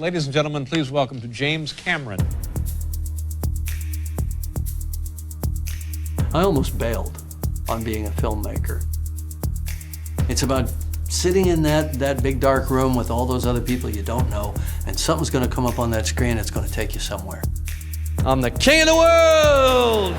Ladies and gentlemen, please welcome to James Cameron. I almost bailed on being a filmmaker. It's about sitting in that big dark room with all those other people you don't know, and something's gonna come up on that screen that's gonna take you somewhere. I'm the king of the world!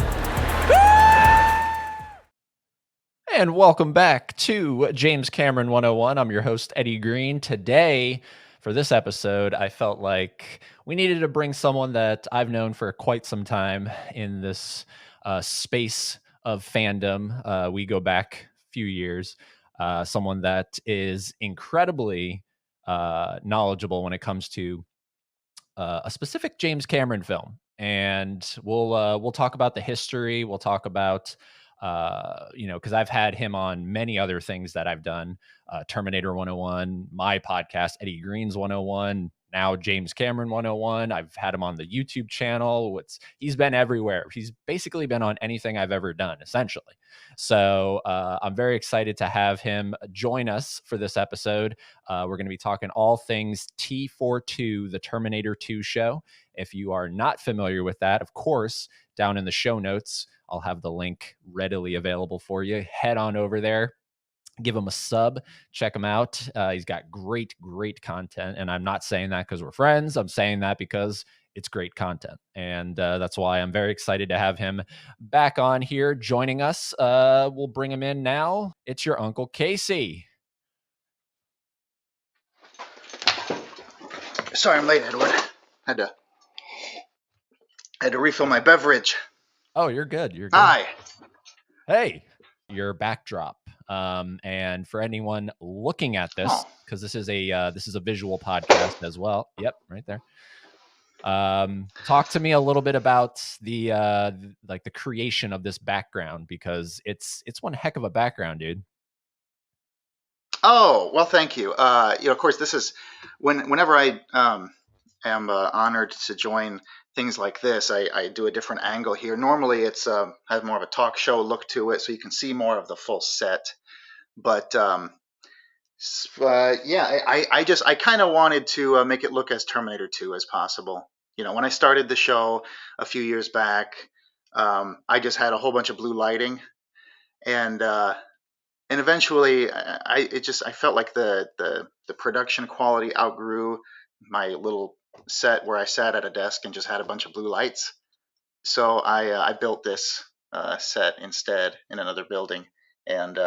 And welcome back to James Cameron 101. I'm your host, Eddie Green. Today, for this episode, I felt like we needed to bring someone that I've known for quite some time in this space of fandom. We go back a few years. Someone that is incredibly knowledgeable when it comes to a specific James Cameron film. And we'll talk about the history. We'll talk about because I've had him on many other things that I've done. Terminator 101, my podcast, Eddie Green's 101, now James Cameron 101. I've had him on the YouTube channel. He's been everywhere. He's basically been on anything I've ever done, essentially. So I'm very excited to have him join us for this episode. We're going to be talking all things TFOR2, the Terminator 2 show. If you are not familiar with that, of course, down in the show notes, I'll have the link readily available for you. Head on over there. Give him a sub. Check him out. He's got great content. And I'm not saying that because we're friends. I'm saying that because it's great content. And that's why I'm very excited to have him back on here joining us. We'll bring him in now. It's your Uncle Casey. Sorry, I'm late, Edward. Had to refill my beverage. Oh, you're good. You're good. Hi. Hey, your backdrop. And for anyone looking at this, because this is a visual podcast as well. Yep, right there. Talk to me a little bit about the creation of this background, because it's one heck of a background, dude. Oh, well, thank you. Of course, this is whenever I am honored to join things like this, I do a different angle here. Normally, it's has more of a talk show look to it, so you can see more of the full set. But I kind of wanted to make it look as Terminator 2 as possible. When I started the show a few years back, I just had a whole bunch of blue lighting, and eventually I felt like the production quality outgrew my little set where I sat at a desk and just had a bunch of blue lights. So I built this set instead in another building, and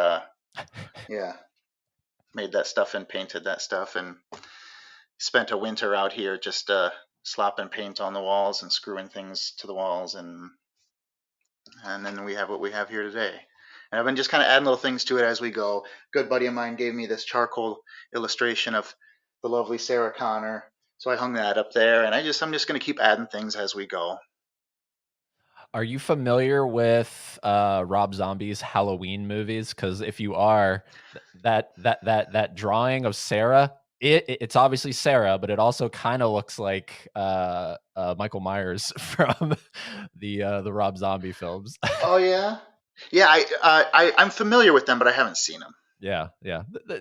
made that stuff and painted that stuff, and spent a winter out here just slopping paint on the walls and screwing things to the walls, and then we have what we have here today. And I've been just kind of adding little things to it as we go. A good buddy of mine gave me this charcoal illustration of the lovely Sarah Connor, so I hung that up there, and I'm just going to keep adding things as we go. Are you familiar with Rob Zombie's Halloween movies? Because if you are, that drawing of Sarah, it's obviously Sarah, but it also kind of looks like Michael Myers from the Rob Zombie films. Oh yeah, I'm familiar with them, but I haven't seen them. Yeah.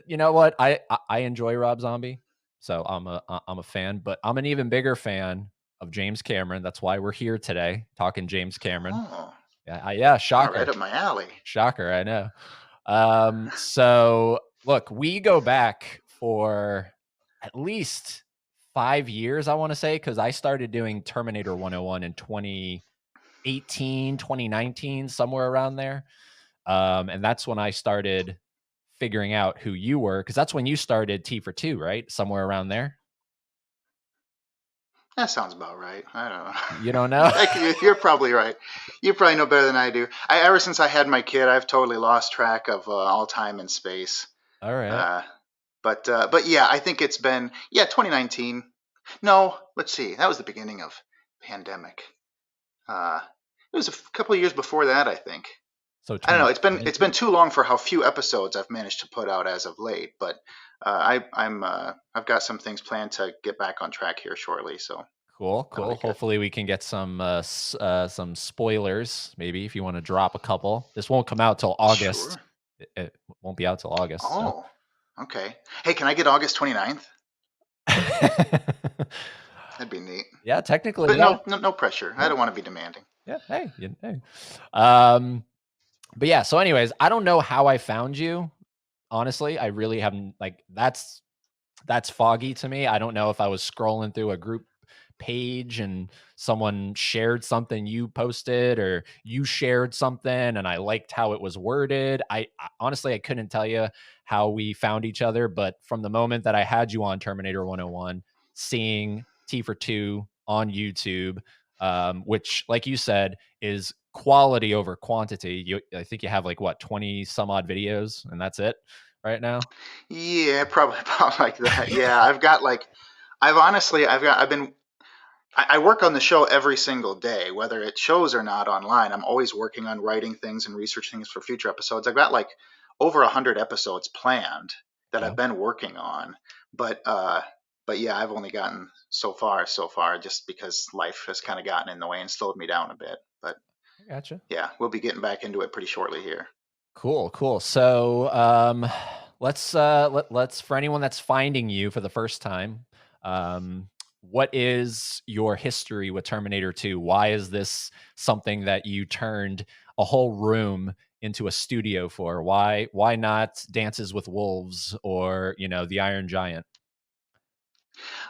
You know what? I enjoy Rob Zombie, so I'm a fan, but I'm an even bigger fan of James Cameron. That's why we're here today talking James Cameron. Oh. Yeah, shocker. Right up my alley. Shocker, I know. So look, we go back for at least 5 years, I want to say, because I started doing Terminator 101 in 2018, 2019, somewhere around there. And that's when I started figuring out who you were, because that's when you started TFOR2, right? Somewhere around there. That sounds about right. I don't know. You don't know? You're probably right. You probably know better than I do. Ever since I had my kid, I've totally lost track of all time and space. All right. But yeah, I think it's been 2019. No, let's see. That was the beginning of pandemic. It was a couple of years before that, I think. So I don't know. It's been too long for how few episodes I've managed to put out as of late. But I've got some things planned to get back on track here shortly. So cool. Hopefully we can get some spoilers. Maybe if you want to drop a couple. This won't come out till August. Sure. It won't be out till August. Oh, okay. Hey, can I get August 29th? That'd be neat. Yeah, technically, But yeah. no pressure. I don't want to be demanding. Yeah. Hey, hey. Um, but yeah. So, anyways, I don't know how I found you. Honestly, I really haven't. Like, that's foggy to me. I don't know if I was scrolling through a group page and someone shared something you posted, or you shared something and I liked how it was worded. Honestly, I couldn't tell you how we found each other, but from the moment that I had you on Terminator 101, seeing T4 2 on YouTube, which, like you said, is quality over quantity. I think you have like what, 20 some odd videos, and that's it right now. Yeah, probably about like that. Yeah, I've been I work on the show every single day, whether it shows or not online. I'm always working on writing things and researching things for future episodes. I've got like over 100 episodes planned that I've Wow. been working on, but uh, but yeah, I've only gotten so far, just because life has kind of gotten in the way and slowed me down a bit. But I gotcha. yeah, we'll be getting back into it pretty shortly here. Cool, cool. So, let's for anyone that's finding you for the first time, what is your history with Terminator 2? Why is this something that you turned a whole room into a studio for? Why not Dances with Wolves or, The Iron Giant?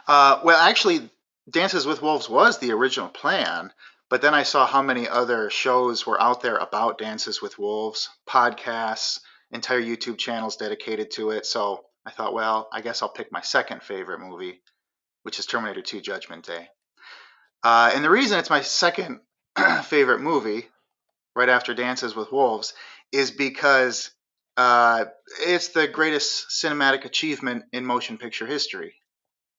Well, actually, Dances with Wolves was the original plan, but then I saw how many other shows were out there about Dances with Wolves, podcasts, entire YouTube channels dedicated to it. So I thought, well, I guess I'll pick my second favorite movie, which is Terminator 2 Judgment Day. And the reason it's my second favorite movie, right after Dances with Wolves, is because uh, it's the greatest cinematic achievement in motion picture history,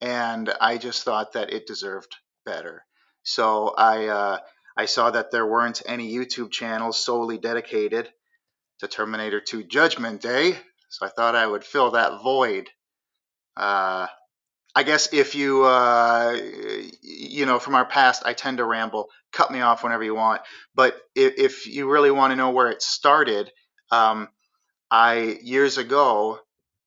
and I just thought that it deserved better. So I saw that there weren't any YouTube channels solely dedicated to Terminator 2 Judgment Day, so I thought I would fill that void. Uh, I guess if you from our past, I tend to ramble. Cut me off whenever you want. But if you really want to know where it started, um, I years ago,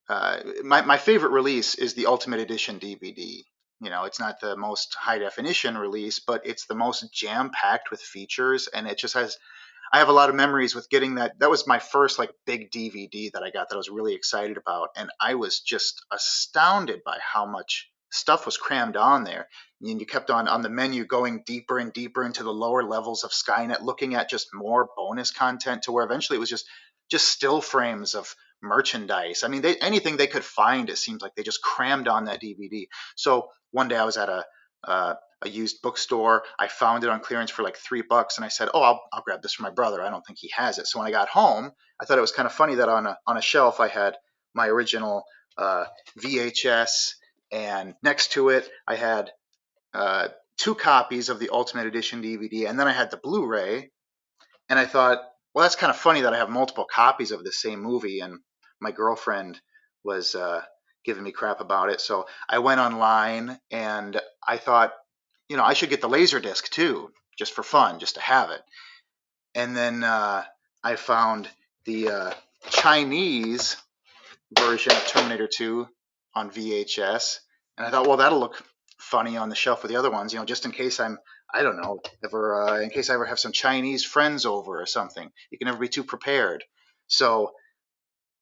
my favorite release is the Ultimate Edition DVD. It's not the most high definition release, but it's the most jam packed with features, and it just has. I have a lot of memories with getting that. That was my first like big DVD that I got that I was really excited about, and I was just astounded by how much stuff was crammed on there. And you kept on the menu going deeper and deeper into the lower levels of Skynet, looking at just more bonus content, to where eventually it was just still frames of merchandise. I mean, anything they could find, it seems like they just crammed on that DVD. So one day I was at a used bookstore. I found it on clearance for like $3, and I said, "Oh, I'll grab this for my brother. I don't think he has it." So when I got home, I thought it was kind of funny that on a shelf I had my original VHS, and next to it I had uh, two copies of the Ultimate Edition DVD, and then I had the Blu-ray. And I thought, well, that's kind of funny that I have multiple copies of the same movie, and my girlfriend was giving me crap about it. So I went online and I thought, I should get the Laserdisc too, just for fun, just to have it. And then I found the Chinese version of Terminator 2 on VHS, and I thought, well, that'll look funny on the shelf with the other ones, just in case I don't know, ever, in case I ever have some Chinese friends over or something. You can never be too prepared. So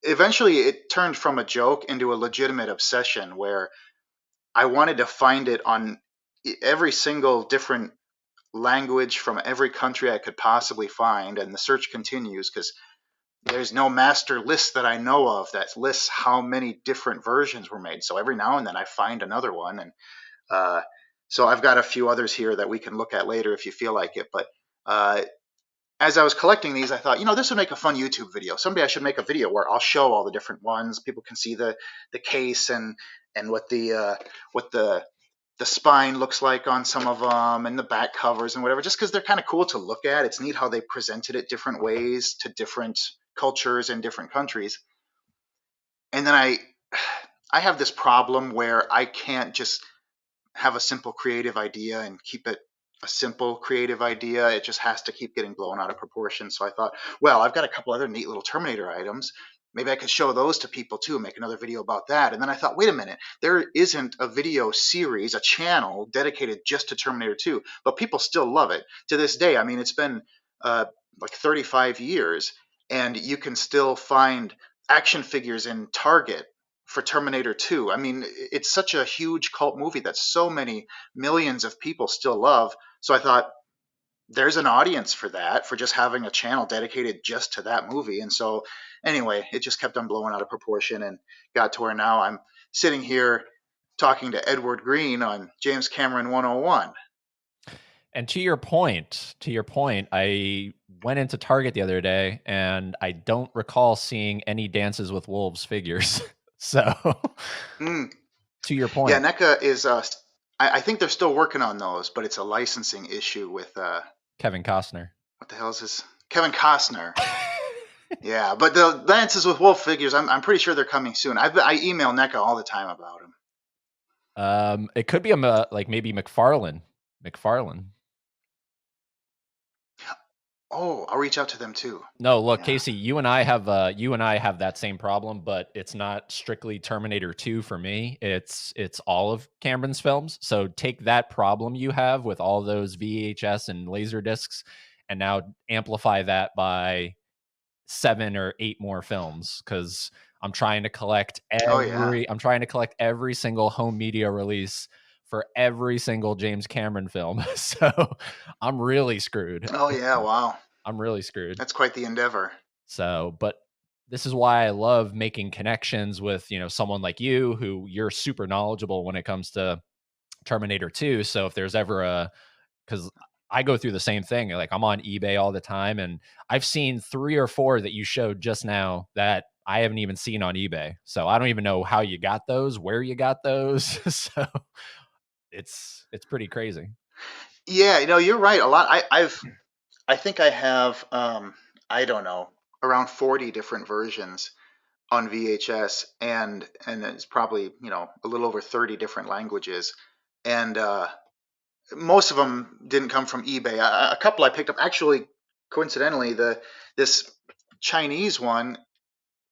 eventually it turned from a joke into a legitimate obsession, where I wanted to find it on every single different language from every country I could possibly find, and the search continues because there's no master list that I know of that lists how many different versions were made. So every now and then I find another one, and uh, so I've got a few others here that we can look at later if you feel like it. But uh, as I was collecting these, I thought, this would make a fun YouTube video. Someday I should make a video where I'll show all the different ones. People can see the case, and what the spine looks like on some of them, and the back covers and whatever, just because they're kind of cool to look at. It's neat how they presented it different ways to different cultures and different countries. And then I have this problem where I can't just have a simple creative idea and keep it a simple creative idea. It just has to keep getting blown out of proportion. So I thought, well, I've got a couple other neat little Terminator items. maybe I could show those to people too, make another video about that. And then I thought, wait a minute, there isn't a video series, a channel dedicated just to Terminator 2, but people still love it to this day. I mean, it's been like 35 years, and you can still find action figures in Target for Terminator 2. I mean, it's such a huge cult movie that so many millions of people still love. So I thought, there's an audience for that, for just having a channel dedicated just to that movie. And so anyway, it just kept on blowing out of proportion and got to where now I'm sitting here talking to Edward Green on James Cameron 101. And to your point, I went into Target the other day and I don't recall seeing any Dances with Wolves figures. So to your point. Yeah, NECA is, I think they're still working on those, but it's a licensing issue with Kevin Costner. What the hell is this? Kevin Costner. Yeah, but the Dances with Wolf figures, I'm pretty sure they're coming soon. I email NECA all the time about them. It could be like maybe McFarlane. Oh, I'll reach out to them too. No, look, yeah. Casey, you and I have that same problem, but it's not strictly Terminator 2 for me. It's all of Cameron's films. So take that problem you have with all those VHS and laser discs, and now amplify that by 7 or 8 more films, because I'm trying to collect every single home media release for every single James Cameron film. So I'm really screwed. Oh yeah, wow. I'm really screwed. That's quite the endeavor. So, but this is why I love making connections with, someone like you, who you're super knowledgeable when it comes to Terminator 2. So if there's ever because I go through the same thing. Like, I'm on eBay all the time, and I've seen 3 or 4 that you showed just now that I haven't even seen on eBay. So I don't even know how you got those, where you got those. So it's pretty crazy. Yeah, you're right. A lot. I think I have I don't know, around 40 different versions on VHS, and it's probably a little over 30 different languages, and most of them didn't come from eBay. A couple I picked up, actually, coincidentally, this Chinese one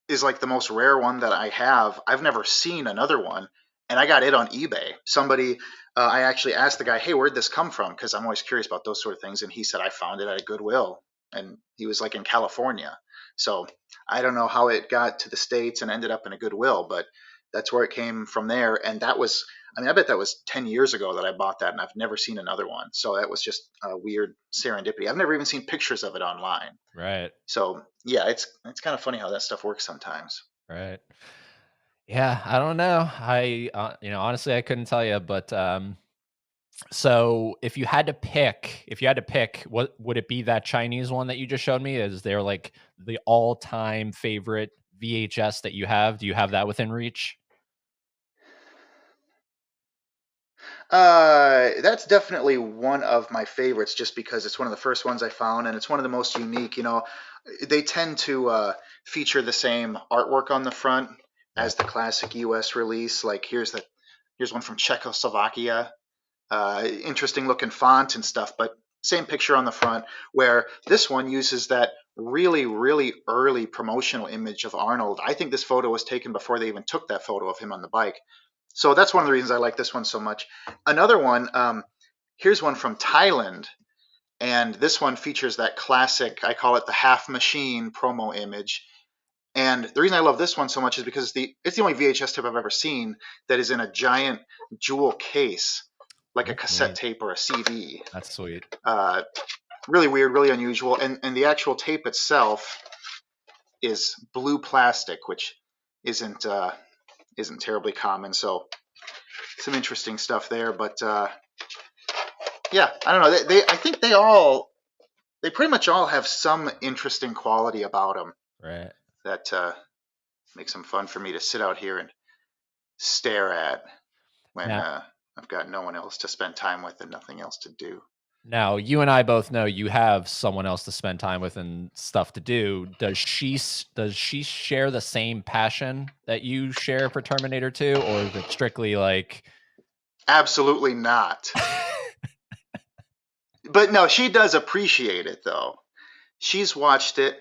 is like the most rare one that I have. I've never seen another one, and I got it on eBay. Somebody, I actually asked the guy, hey, where'd this come from? Because I'm always curious about those sort of things. And he said, I found it at a Goodwill. And he was like in California. So I don't know how it got to the States and ended up in a Goodwill, but that's where it came from there. And that was, I bet that was 10 years ago that I bought that, and I've never seen another one. So that was just a weird serendipity. I've never even seen pictures of it online. Right. So yeah, it's kind of funny how that stuff works sometimes. Right. Yeah, I don't know. I honestly, I couldn't tell you, but so if you had to pick, what would it be? That Chinese one that you just showed me? Is there like the all-time favorite VHS that you have? Do you have that within reach? That's definitely one of my favorites, just because it's one of the first ones I found, and it's one of the most unique. They tend to feature the same artwork on the front as the classic US release. Like here's one from Czechoslovakia. Interesting looking font and stuff, but same picture on the front, where this one uses that really, really early promotional image of Arnold. I think this photo was taken before they even took that photo of him on the bike. So that's one of the reasons I like this one so much. Another one, here's one from Thailand, and this one features that classic, I call it the half machine promo image. And the reason I love this one so much is because it's the only VHS tape I've ever seen that is in a giant jewel case, like a cassette tape or a CD. That's sweet. Really weird, really unusual. And the actual tape itself is blue plastic, which isn't terribly common. So some interesting stuff there. But yeah, I don't know. I think they pretty much all have some interesting quality about them. Right. That makes them fun for me to sit out here and stare at when I've got no one else to spend time with and nothing else to do. Now, you and I both know you have someone else to spend time with and stuff to do. Does she share the same passion that you share for Terminator 2, or is it strictly like... Absolutely not. But no, she does appreciate it, though. She's watched it.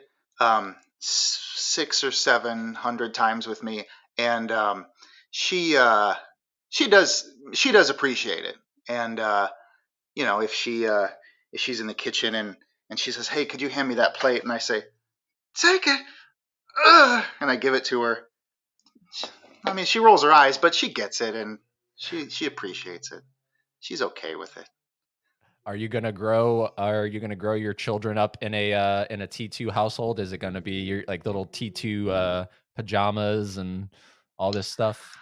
600 or 700 times with me, and she uh, she does appreciate it. And if she's in the kitchen and she says, "Hey, could you hand me that plate?" and I say, "Take it," and I give it to her. I mean, she rolls her eyes, but she gets it, and she appreciates it. She's okay with it. Are you gonna grow your children up in a T2 household? Is it gonna be your like little T2 pajamas and all this stuff?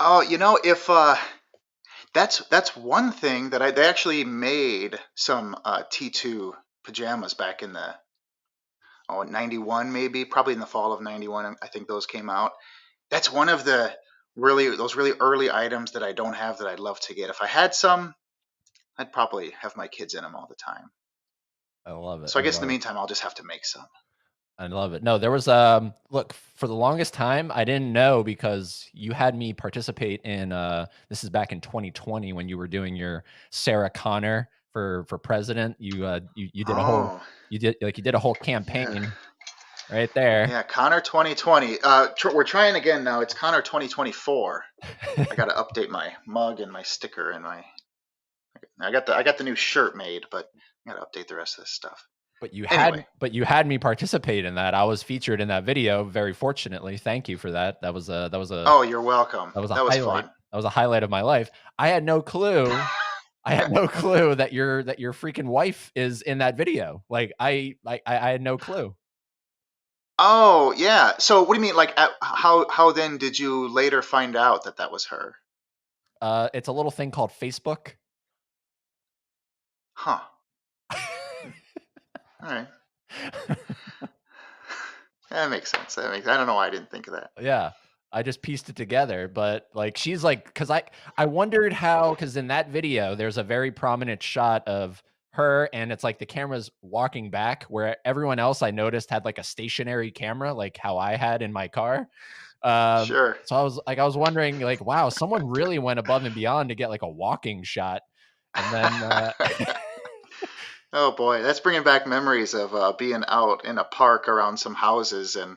Oh, if that's one thing that they actually made some T2 pajamas back in the 91, maybe, probably in the fall of 91. I think those came out. That's one of the those really early items that I don't have that I'd love to get. If I had some, I'd probably have my kids in them all the time. I love it. So I I guess in the love it. meantime, I'll just have to make some. I love it. No, there was look, for the longest time I didn't know because you had me participate in this is back in 2020 when you were doing your Sarah Connor for president. You did a whole Oh, you did a whole yeah. campaign right there. Yeah, Connor 2020. We're trying again now. It's Connor 2024. I got to update my mug and my sticker and I got the new shirt made, but I got to update the rest of this stuff. Anyway, But you had me participate in that. I was featured in that video, very fortunately. Thank you for that. oh, you're welcome. That was a That was highlight. fun. That was a highlight of my life. I had no clue. I had no clue that your freaking wife is in that video. Like I had no clue. Oh, yeah. So what do you mean? Like, how then did you later find out that that was her? It's a little thing called Facebook. Huh. All right. That makes sense. I don't know why I didn't think of that. Yeah. I just pieced it together, but like she's like, because I wondered how, because in that video there's a very prominent shot of her, and it's like the camera's walking back, where everyone else I noticed had like a stationary camera, like how I had in my car. Sure. So I was wondering, like, wow, someone really went above and beyond to get like a walking shot, and then Oh boy, that's bringing back memories of being out in a park around some houses and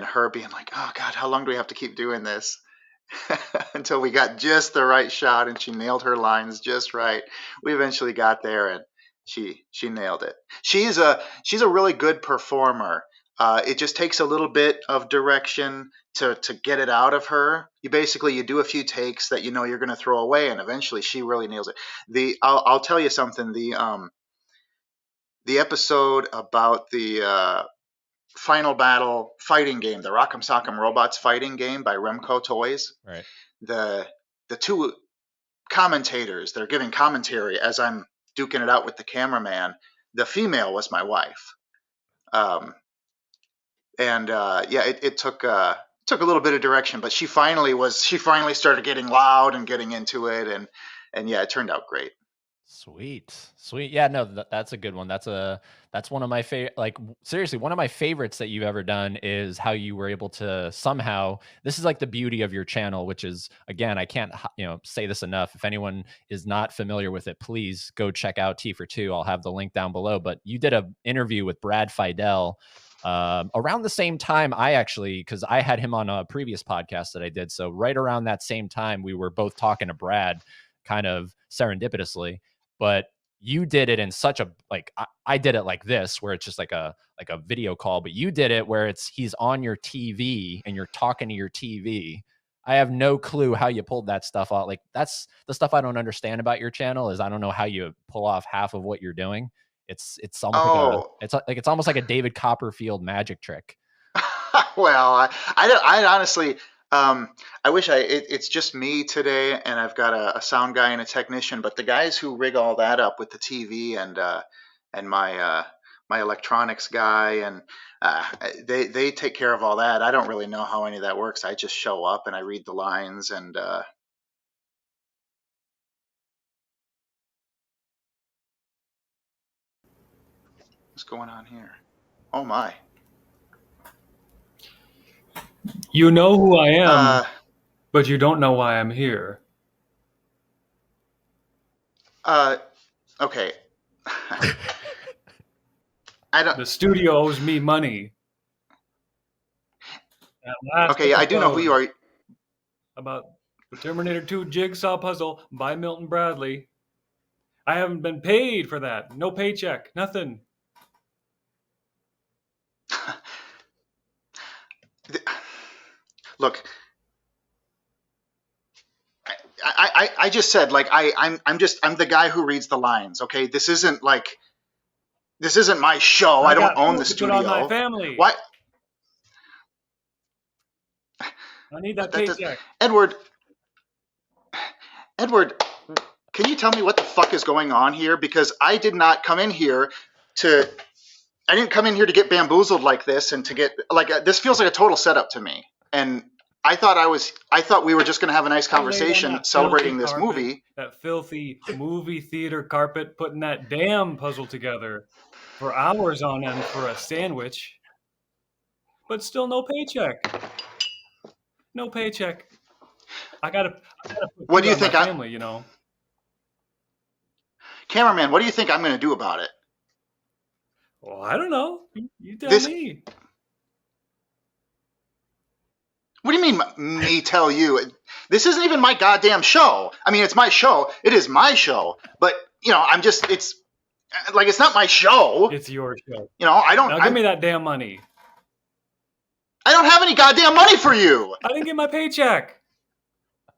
her being like, "Oh God, how long do we have to keep doing this?" Until we got just the right shot and she nailed her lines just right. We eventually got there and she nailed it. She's a really good performer. It just takes a little bit of direction to get it out of her. You do a few takes that you know you're going to throw away, and eventually she really nails it. I'll tell you something. The episode about the final battle fighting game, the Rock'em Sock'em Robots fighting game by Remco Toys. right. The the two commentators that are giving commentary as I'm duking it out with the cameraman. The female was my wife, and yeah, it took a little bit of direction, but she finally started getting loud and getting into it, and yeah, it turned out great. Sweet. Sweet. Yeah, no, that's a good one. That's one of my favorite, like seriously, one of my favorites that you've ever done is how you were able to somehow, this is like the beauty of your channel, which is, again, I can't, say this enough. If anyone is not familiar with it, please go check out TFOR2. I'll have the link down below, but you did a interview with Brad Fidel around the same time because I had him on a previous podcast that I did. So right around that same time, we were both talking to Brad kind of serendipitously, but you did it in such a, like, I did it like this, where it's just like a video call, but you did it where he's on your TV and you're talking to your TV. I have no clue how you pulled that stuff out. Like, that's the stuff I don't understand about your channel, is I don't know how you pull off half of what you're doing. It's almost Oh, it's almost like a David Copperfield magic trick. well, I honestly, I wish it's just me today, and I've got a sound guy and a technician. But the guys who rig all that up with the TV and my electronics guy, and they take care of all that. I don't really know how any of that works. I just show up and I read the lines, and what's going on here? Oh my. You know who I am, Uh, but you don't know why I'm here. okay. I don't. The studio owes me money. That last Okay, yeah, I do know who you episode are. about the Terminator 2 jigsaw puzzle by Milton Bradley. I haven't been paid for that. No paycheck. Nothing. Look, I just said, like, I'm the guy who reads the lines. Okay, this isn't my show. I don't got own the food to put on my studio. family. Why? I need that That does, paycheck. Edward, can you tell me what the fuck is going on here? Because I did not come in here to. I didn't come in here to get bamboozled like this and to get this feels like a total setup to me. And I thought we were just going to have a nice I laid on conversation that celebrating filthy this carpet, movie. that filthy movie theater carpet, putting that damn puzzle together for hours on end for a sandwich, but still no paycheck. No paycheck. I gotta put What food do you on my think I- family, you know. Cameraman, what do you think I'm going to do about it? Well, I don't know. You tell This- me. What do you mean, me tell you? This isn't even my goddamn show. I mean, it's my show. It is my show. But, it's not my show. It's your show. I don't. Now give me that damn money. I don't have any goddamn money for you. I didn't get my paycheck.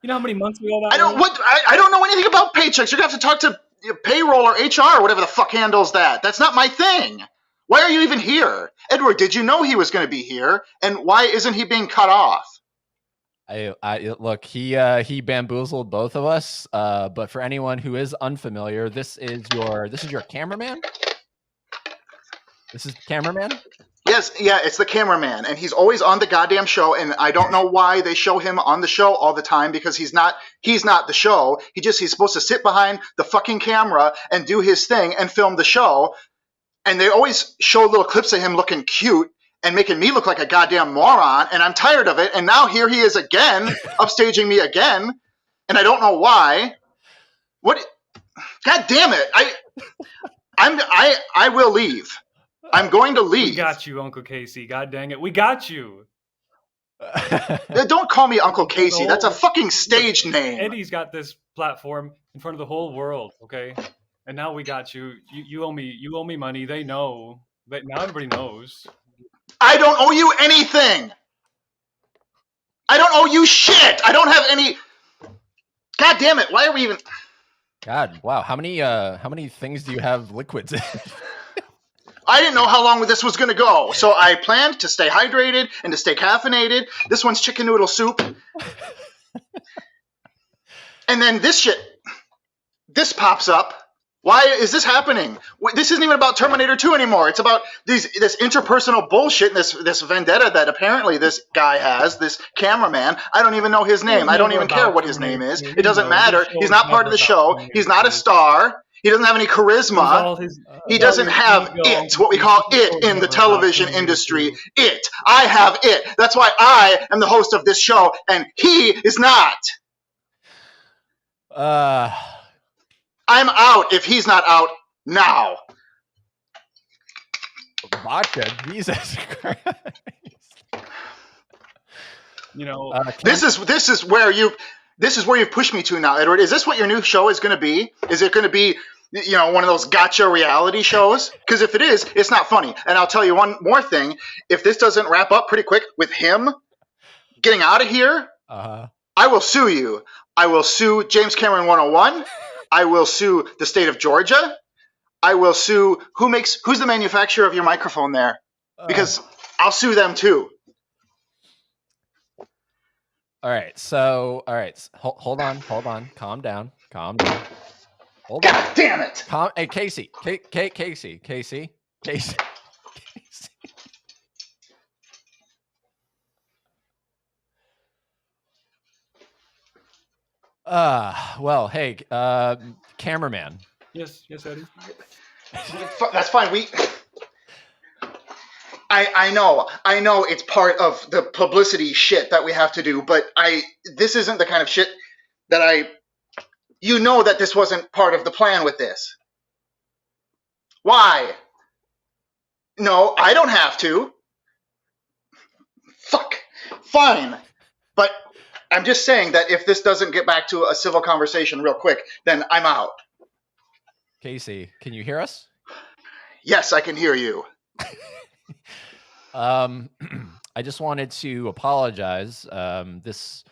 You know how many months we owe that? I don't know anything about paychecks. You're gonna have to talk to payroll or HR or whatever the fuck handles that. That's not my thing. Why are you even here? Edward, did you know he was going to be here? And why isn't he being cut off? I look, he bamboozled both of us. But for anyone who is unfamiliar, this is your cameraman. This is the cameraman. Yes, yeah, it's the cameraman, and he's always on the goddamn show. And I don't know why they show him on the show all the time, because he's not the show. He's supposed to sit behind the fucking camera and do his thing and film the show. And they always show little clips of him looking cute and making me look like a goddamn moron, and I'm tired of it. And now here he is again, upstaging me again, and I don't know why. What? God damn it! I will leave. I'm going to leave. We got you, Uncle Casey. God dang it, we got you. Don't call me Uncle Casey. That's a fucking stage name. Eddie's got this platform in front of the whole world, okay? And now we got you. You owe me. You owe me money. They know. Now everybody knows. I don't owe you anything. I don't owe you shit. I don't have any. God damn it! Why are we even? God, wow. How many things do you have liquids in? I didn't know how long this was going to go, so I planned to stay hydrated and to stay caffeinated. This one's chicken noodle soup. And then this pops up. Why is this happening? This isn't even about Terminator 2 anymore. It's about this interpersonal bullshit and this vendetta that apparently this guy has, this cameraman. I don't even know his name. I don't even care what his name is. It doesn't matter. He's not part of the show. He's not a star. He doesn't have any charisma. He doesn't have it, what we call it in the television industry. It. I have it. That's why I am the host of this show, and he is not. I'm out if he's not out now. Vodka, Jesus Christ. This is where you've pushed me to now, Edward. Is this what your new show is going to be? Is it going to be, one of those gotcha reality shows? Because if it is, it's not funny. And I'll tell you one more thing. If this doesn't wrap up pretty quick with him getting out of here, I will sue you. I will sue James Cameron 101. I will sue the state of Georgia. I will sue who's the manufacturer of your microphone there? Because I'll sue them too. All right. Hold on. Calm down. Hold on. God damn it! Hey, Casey. Casey. Well, hey, cameraman. Yes, Eddie. That's fine. I know it's part of the publicity shit that we have to do, but this isn't the kind of shit that that this wasn't part of the plan with this. Why? No, I don't have to. Fuck. Fine. But I'm just saying that if this doesn't get back to a civil conversation real quick, then I'm out. Casey, can you hear us? Yes, I can hear you. I just wanted to apologize. This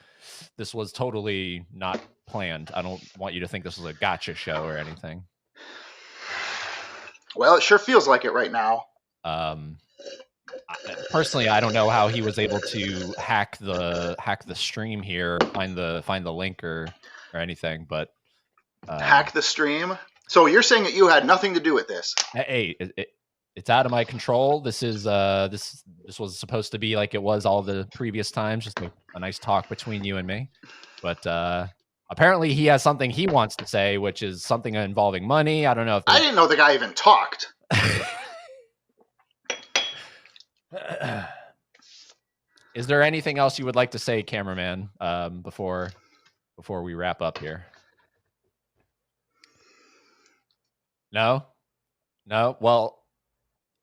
was totally not planned. I don't want you to think this was a gotcha show or anything. Well, it sure feels like it right now. Personally, I don't know how he was able to hack the stream here, find the link or anything, but hack the stream. So you're saying that you had nothing to do with this? Hey, it's out of my control. This is this was supposed to be like it was all the previous times, just a nice talk between you and me. But apparently he has something he wants to say, which is something involving money. I don't know if I didn't know the guy even talked. Is there anything else you would like to say, cameraman, before we wrap up here? No? Well,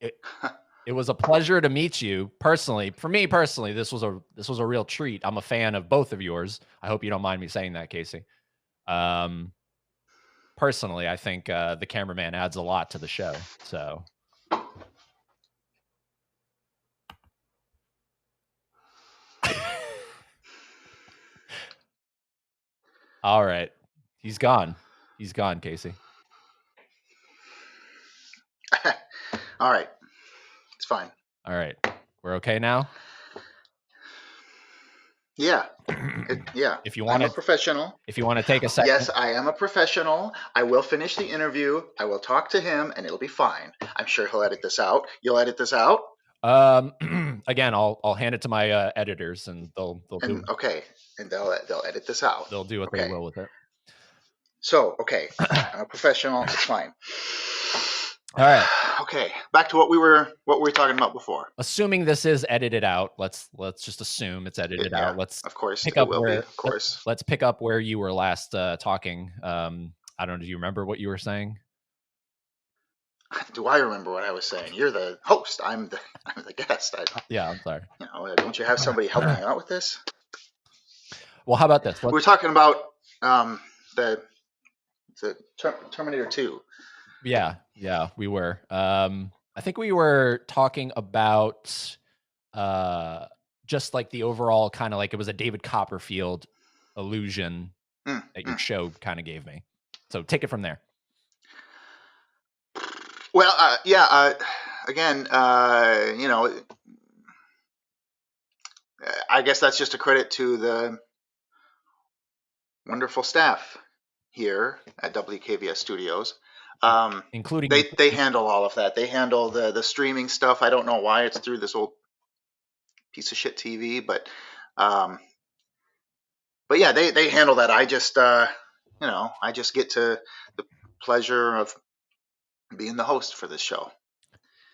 it was a pleasure to meet you personally. For me personally, this was a real treat. I'm a fan of both of yours. I hope you don't mind me saying that, Casey. Personally, I think the cameraman adds a lot to the show. So. All right. He's gone. He's gone, Casey. All right. It's fine. All right. We're okay now? Yeah. Yeah. If you want I'm a professional. If you want to take a second. Yes, I am a professional. I will finish the interview. I will talk to him and it'll be fine. I'm sure he'll edit this out. You'll edit this out? Again, I'll hand it to my editors and they'll do okay. And they'll edit this out. They'll do what they will with it. So, okay. I'm a professional. It's fine. All right. Okay. Back to what we were talking about before. Assuming this is edited out, let's just assume it's edited out. Let's of course pick it up will where be, of course. Let's pick up where you were last talking. I don't know. Do you remember what you were saying? Do I remember what I was saying? You're the host. I'm the guest. Yeah, I'm sorry. Don't you have somebody helping you out with this? Well, how about this? We were talking about the Terminator 2. Yeah, we were. I think we were talking about just like the overall kind of like it was a David Copperfield illusion that your show kind of gave me. So take it from there. Well, again, I guess that's just a credit to the wonderful staff here at WKVS Studios. Including they handle all of that. They handle the streaming stuff. I don't know why it's through this old piece of shit TV, but yeah, they handle that. I just I just get to the pleasure of being the host for this show.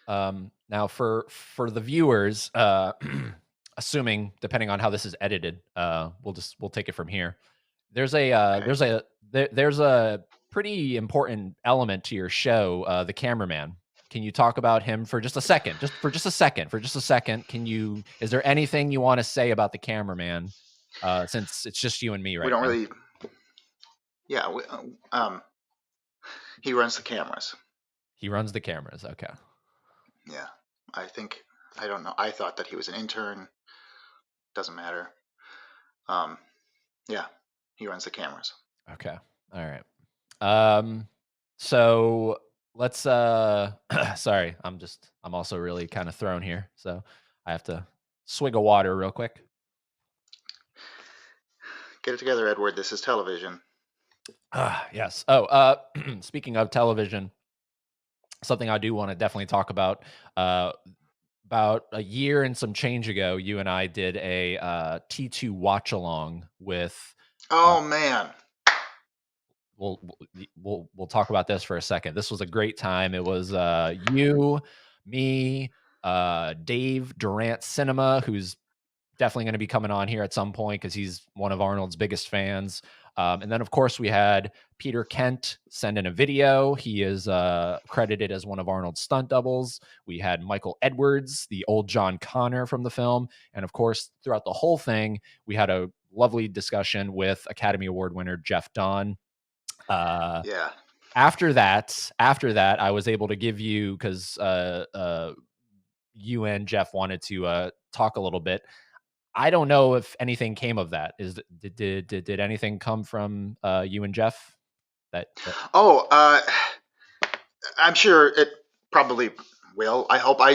Now for the viewers, assuming depending on how this is edited, we'll take it from here. There's a pretty important element to your show, the cameraman. Can you talk about him for just a second? Just for a second. Is there anything you want to say about the cameraman? Since it's just you and me right now. We don't really. Yeah. He runs the cameras. He runs the cameras. Okay. Yeah. I don't know. I thought that he was an intern. Doesn't matter. Yeah. He runs the cameras. Okay. All right. So let's sorry, I'm also really kind of thrown here, so I have to swig of water real quick. Get it together, Edward. This is television. Yes. Speaking of television, something I do want to definitely talk about. About a year and some change ago, you and I did a T2 watch along with. Oh man. We'll talk about this for a second. This was a great time. It was you, me, Dave Durant Cinema, who's definitely going to be coming on here at some point because he's one of Arnold's biggest fans. And then, of course, we had Peter Kent send in a video. He is credited as one of Arnold's stunt doubles. We had Michael Edwards, the old John Connor from the film. And of course, throughout the whole thing, we had a lovely discussion with Academy Award winner Jeff Dahn. Yeah. After that, I was able to give you, because you and Jeff wanted to talk a little bit. I don't know if anything came of that. Did anything come from you and Jeff? That Oh, I'm sure it probably will. I hope. I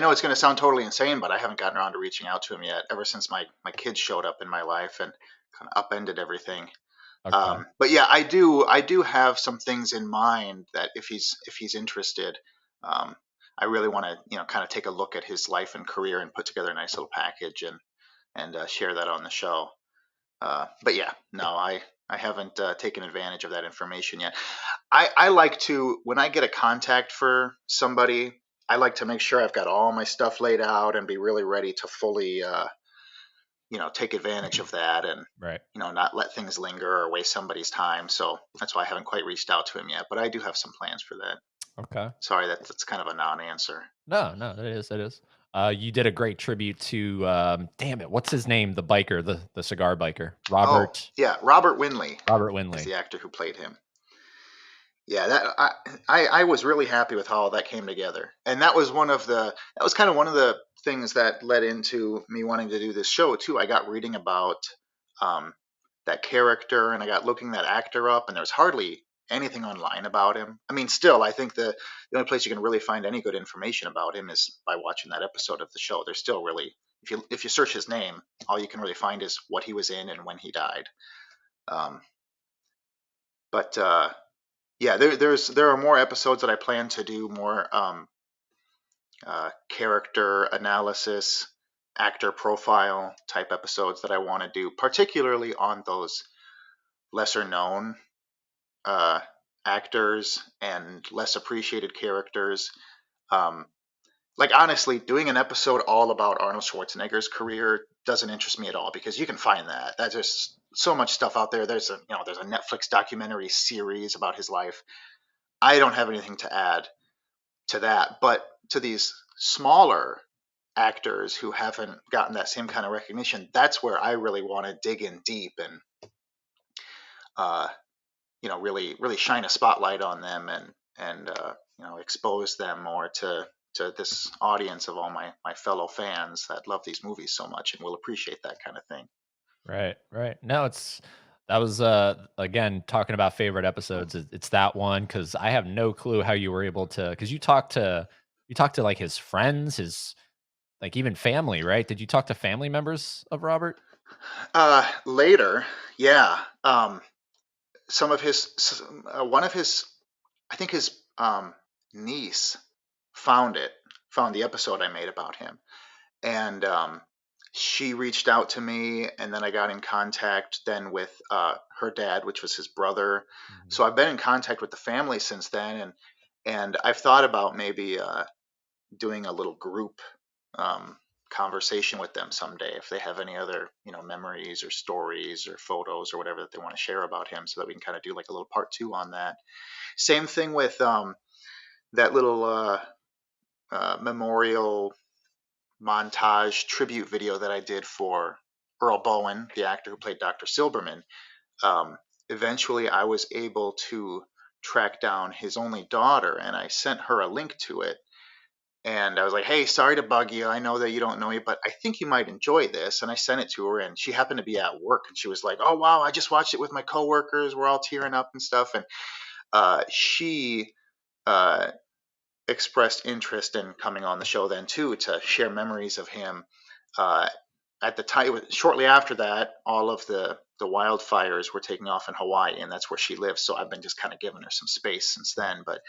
know it's going to sound totally insane, but I haven't gotten around to reaching out to him yet. Ever since my kids showed up in my life and kind of upended everything. okay. But yeah, I do have some things in mind that if he's interested, I really want to kind of take a look at his life and career and put together a nice little package and share that on the show. But yeah, no, I haven't taken advantage of that information yet. I like to, when I get a contact for somebody, I like to make sure I've got all my stuff laid out and be really ready to fully take advantage of that and Right. not let things linger or waste somebody's time. So that's why I haven't quite reached out to him yet, but I do have some plans for that. Okay. Sorry, that's kind of a non-answer. No, it is. It is. You did a great tribute to, damn it, what's his name? The biker, the cigar biker, Robert. Oh, yeah, Robert Winley Robert is Winley. the actor who played him. Yeah, I was really happy with how all that came together, and that was kind of one of the things that led into me wanting to do this show too. I got reading about that character, and I got looking that actor up, and there's hardly anything online about him. I mean, still, I think the only place you can really find any good information about him is by watching that episode of the show. There's still really, if you search his name, all you can really find is what he was in and when he died. But yeah, there are more episodes that I plan to do, more character analysis, actor profile type episodes that I want to do, particularly on those lesser known actors and less appreciated characters. Like honestly, doing an episode all about Arnold Schwarzenegger's career doesn't interest me at all, because you can find that. That's just so much stuff out there. There's a Netflix documentary series about his life. I don't have anything to add to that, but to these smaller actors who haven't gotten that same kind of recognition, that's where I really want to dig in deep and really shine a spotlight on them and expose them more to this audience of all my fellow fans that love these movies so much and will appreciate that kind of thing. Right. No, that was again, talking about favorite episodes. It's that one, because I have no clue how you were able to, because you talked to like his friends, his like even family, right? Did you talk to family members of Robert? Later, yeah. Some of one of his, I think his niece found the episode I made about him, and she reached out to me, and then I got in contact then with her dad, which was his brother. Mhm. So I've been in contact with the family since then, and I've thought about maybe doing a little group conversation with them someday if they have any other memories or stories or photos or whatever that they want to share about him, so that we can kind of do like a little part 2 on that. Same thing with that little memorial montage tribute video that I did for Earl Bowen, the actor who played Dr. Silberman. Eventually I was able to track down his only daughter, and I sent her a link to it. And I was like, hey, sorry to bug you. I know that you don't know me, but I think you might enjoy this. And I sent it to her, and she happened to be at work, and she was like, oh, wow, I just watched it with my coworkers. We're all tearing up and stuff. And she expressed interest in coming on the show then too, to share memories of him. At the time, shortly after that, all of the wildfires were taking off in Hawaii, and that's where she lives. So I've been just kind of giving her some space since then. But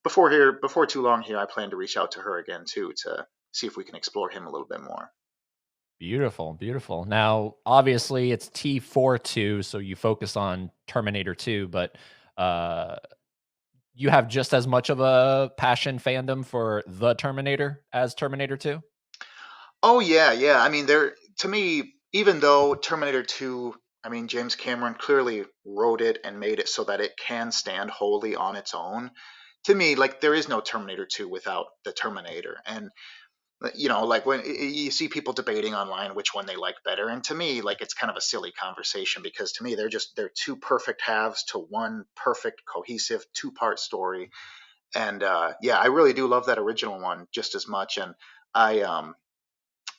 before too long here, I plan to reach out to her again too, to see if we can explore him a little bit more. Beautiful. Now, obviously, it's TFOR2, so you focus on Terminator 2, but you have just as much of a passion fandom for the Terminator as Terminator 2? Oh yeah. I mean, to me, even though Terminator 2 I mean, James Cameron clearly wrote it and made it so that it can stand wholly on its own. To me, like, there is no Terminator 2 without the Terminator. And like when you see people debating online which one they like better, and to me, like, it's kind of a silly conversation, because to me they're two perfect halves to one perfect cohesive two-part story. And yeah, I really do love that original one just as much. And I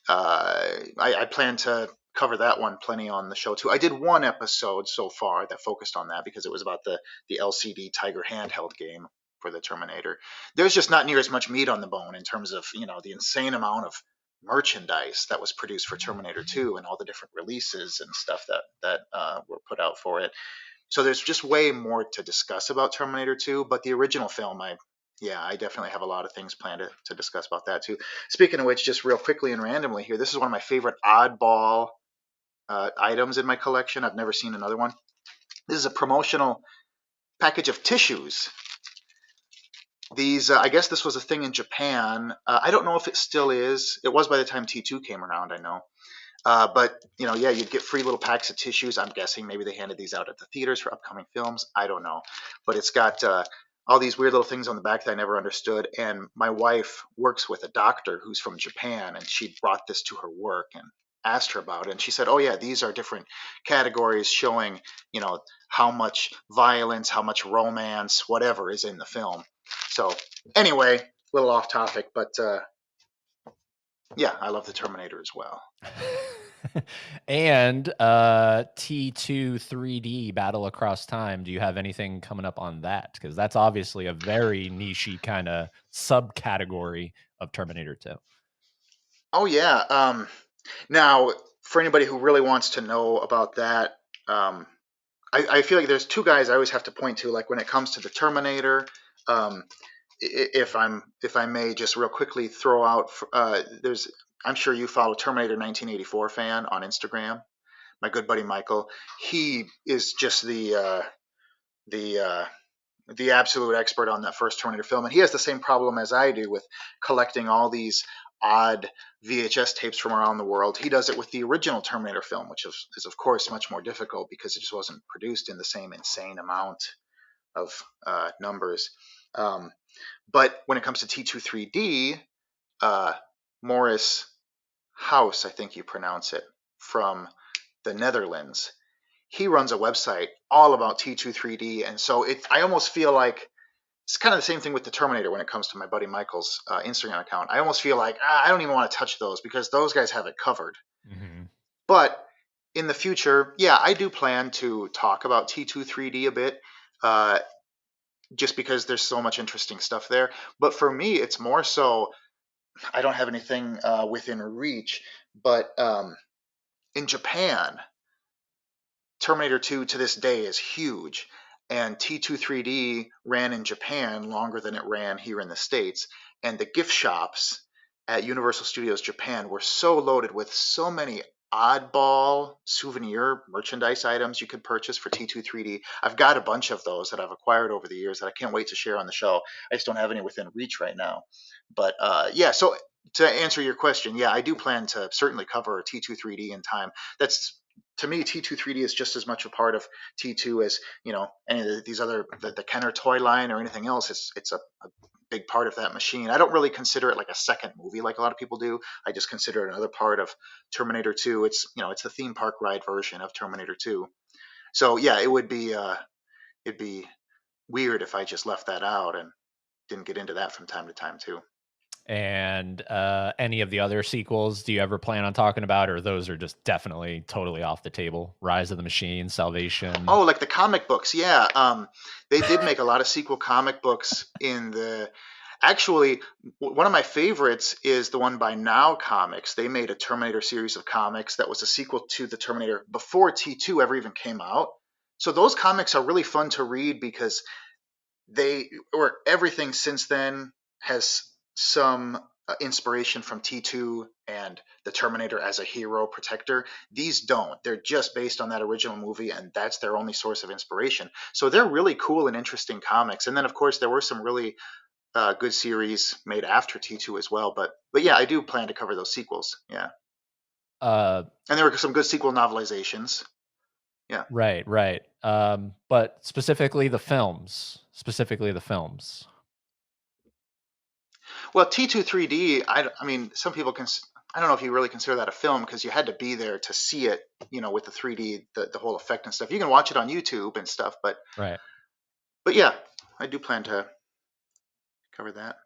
I plan to cover that one plenty on the show too. I did one episode so far that focused on that because it was about the LCD Tiger handheld game for the Terminator. There's just not near as much meat on the bone in terms of the insane amount of merchandise that was produced for Terminator 2 and all the different releases and stuff that were put out for it. So there's just way more to discuss about Terminator 2, but the original film, I definitely have a lot of things planned to discuss about that too. Speaking of which, just real quickly and randomly here, this is one of my favorite oddball items in my collection. I've never seen another one. This is a promotional package of tissues. These, I guess this was a thing in Japan. I don't know if it still is. It was by the time T2 came around, I know. But yeah, you'd get free little packs of tissues. I'm guessing maybe they handed these out at the theaters for upcoming films. I don't know, but it's got all these weird little things on the back that I never understood. And my wife works with a doctor who's from Japan, and she brought this to her work and asked her about it. And she said, "Oh yeah, these are different categories showing, how much violence, how much romance, whatever is in the film." So anyway, a little off topic, but yeah, I love the Terminator as well. And T2 3D Battle Across Time. Do you have anything coming up on that? Because that's obviously a very niche-y kind of subcategory of Terminator 2. Oh yeah. Now, for anybody who really wants to know about that, I feel like there's two guys I always have to point to, like when it comes to the Terminator. Um, if I may just real quickly throw out, I'm sure you follow Terminator 1984 fan on Instagram. My good buddy Michael, he is just the the absolute expert on that first Terminator film, and he has the same problem as I do with collecting all these odd VHS tapes from around the world. He does it with the original Terminator film, which is of course much more difficult because it just wasn't produced in the same insane amount of numbers. Um, but when it comes to T2 3D, Morris House, I think you pronounce it, from the Netherlands, he runs a website all about T2 3D, and so I almost feel like it's kind of the same thing with the Terminator when it comes to my buddy Michael's Instagram account. I almost feel like I don't even want to touch those because those guys have it covered. Mm-hmm. But in the future, yeah, I do plan to talk about T2 3D a bit, just because there's so much interesting stuff there. But for me, it's more so I don't have anything within reach, but in Japan, Terminator 2 to this day is huge, and T2 3D ran in Japan longer than it ran here in the States. And the gift shops at Universal Studios Japan were so loaded with so many oddball souvenir merchandise items you could purchase for T2 3D. I've got a bunch of those that I've acquired over the years that I can't wait to share on the show. I just don't have any within reach right now. But yeah, so to answer your question, yeah, I do plan to certainly cover T2 3D in time. That's To me, T2 3D is just as much a part of T2 as any of these other the Kenner toy line or anything else. It's a big part of that machine. I don't really consider it like a second movie like a lot of people do. I just consider it another part of Terminator 2. It's the theme park ride version of Terminator 2. So yeah, it'd be weird if I just left that out and didn't get into that from time to time too. And any of the other sequels, do you ever plan on talking about, or those are just definitely totally off the table? Rise of the Machine, Salvation. Oh, like the comic books, yeah. They did make a lot of sequel comic books in the. Actually, one of my favorites is the one by Now Comics. They made a Terminator series of comics that was a sequel to the Terminator before T2 ever even came out. So those comics are really fun to read because everything since then has some inspiration from T2 and the Terminator as a hero protector. These don't. They're just based on that original movie, and that's their only source of inspiration. So they're really cool and interesting comics. And then, of course, there were some really good series made after T2 as well. But yeah, I do plan to cover those sequels. Yeah, Uh, and there were some good sequel novelizations. Yeah. Right, right. But specifically the films. Well, T2 3D, I mean, some people can. I don't know if you really consider that a film because you had to be there to see it, with the 3D, the whole effect and stuff. You can watch it on YouTube and stuff, Right. but yeah, I do plan to cover that.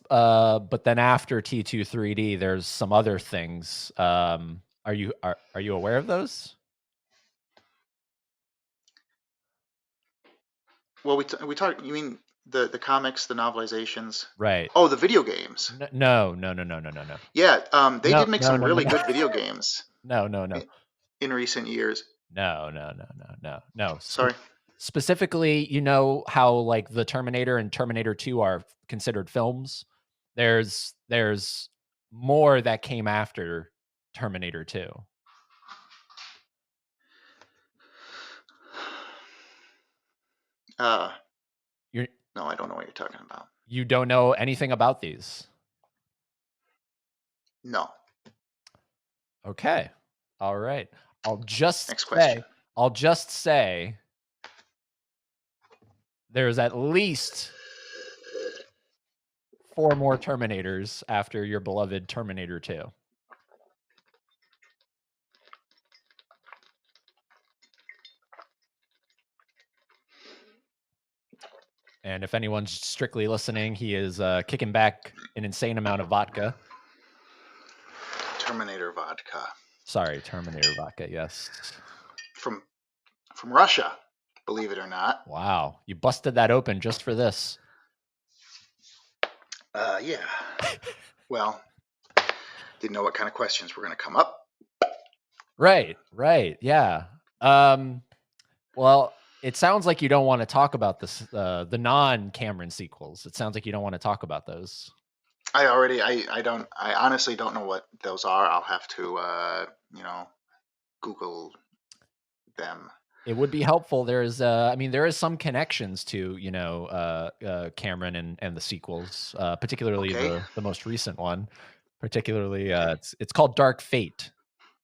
But then after T2 3D, there's some other things. Are you aware of those? Well, we talked. You mean the comics, the novelizations? Right. Oh, the video games. No. Yeah, they No, did make no, some no, no, really no. good video games No. in recent years. No. Sorry. Specifically, you know how like the Terminator and Terminator 2 are considered films? There's more that came after Terminator 2. You're No, I don't know what you're talking about. You don't know anything about these. No. Okay. All right. Next question. I'll just say there's at least 4 more Terminators after your beloved Terminator 2. And if anyone's strictly listening, he is kicking back an insane amount of vodka. Terminator vodka. Sorry, Terminator vodka, yes. From Russia, believe it or not. Wow. You busted that open just for this. Yeah. Well, didn't know what kind of questions were going to come up. Right. Yeah. Well, it sounds like you don't want to talk about this, the non-Cameron sequels. It sounds like you don't want to talk about those. I honestly don't know what those are. I'll have to, Google them. It would be helpful. There is some connections to, Cameron and the sequels, particularly Okay. the most recent one. Particularly, it's called Dark Fate.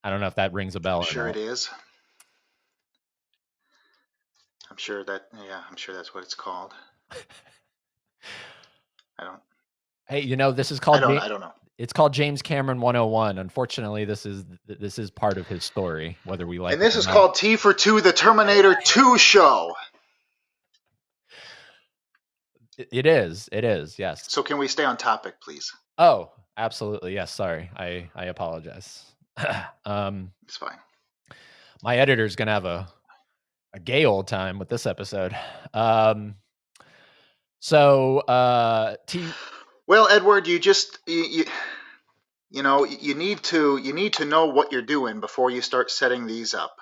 I don't know if that rings a bell. I'm sure it is. I'm sure that's what it's called. Hey, this is called. I don't know. It's called James Cameron 101. Unfortunately, this is part of his story, whether we like. And this is called TFOR2, the Terminator 2 show. It is. Yes. So can we stay on topic, please? Oh, absolutely. Yes. Sorry. I apologize. It's fine. My editor's gonna have a gay old time with this episode. Well, Edward, you need to know what you're doing before you start setting these up.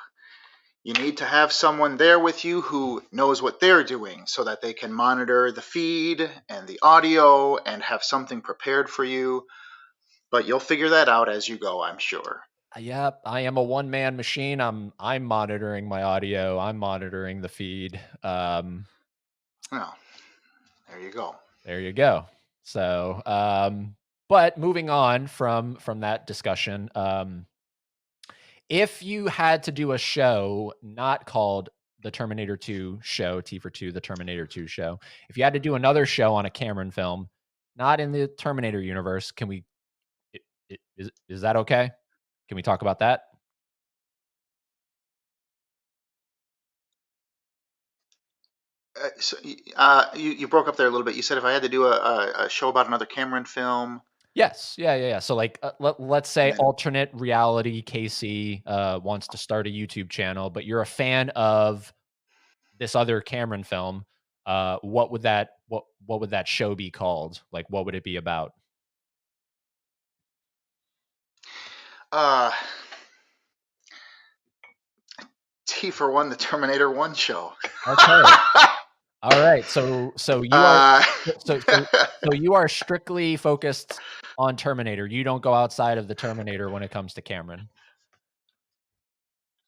You need to have someone there with you who knows what they're doing so that they can monitor the feed and the audio and have something prepared for you. But you'll figure that out as you go, I'm sure. Yeah, I am a one-man machine. I'm monitoring my audio. I'm monitoring the feed. Oh, there you go. There you go. So, but moving on from that discussion, if you had to do a show not called the Terminator 2 show, TFOR2, the Terminator 2 show, if you had to do another show on a Cameron film, not in the Terminator universe, is that okay? Can we talk about that? You broke up there a little bit. You said if I had to do a show about another Cameron film. Yes. Yeah. So like, let's say alternate reality Casey wants to start a YouTube channel, but you're a fan of this other Cameron film. What would that show be called? Like, what would it be about? TFOR1, the Terminator 1 show. Okay. All right. So you are strictly focused on Terminator. You don't go outside of the Terminator when it comes to Cameron.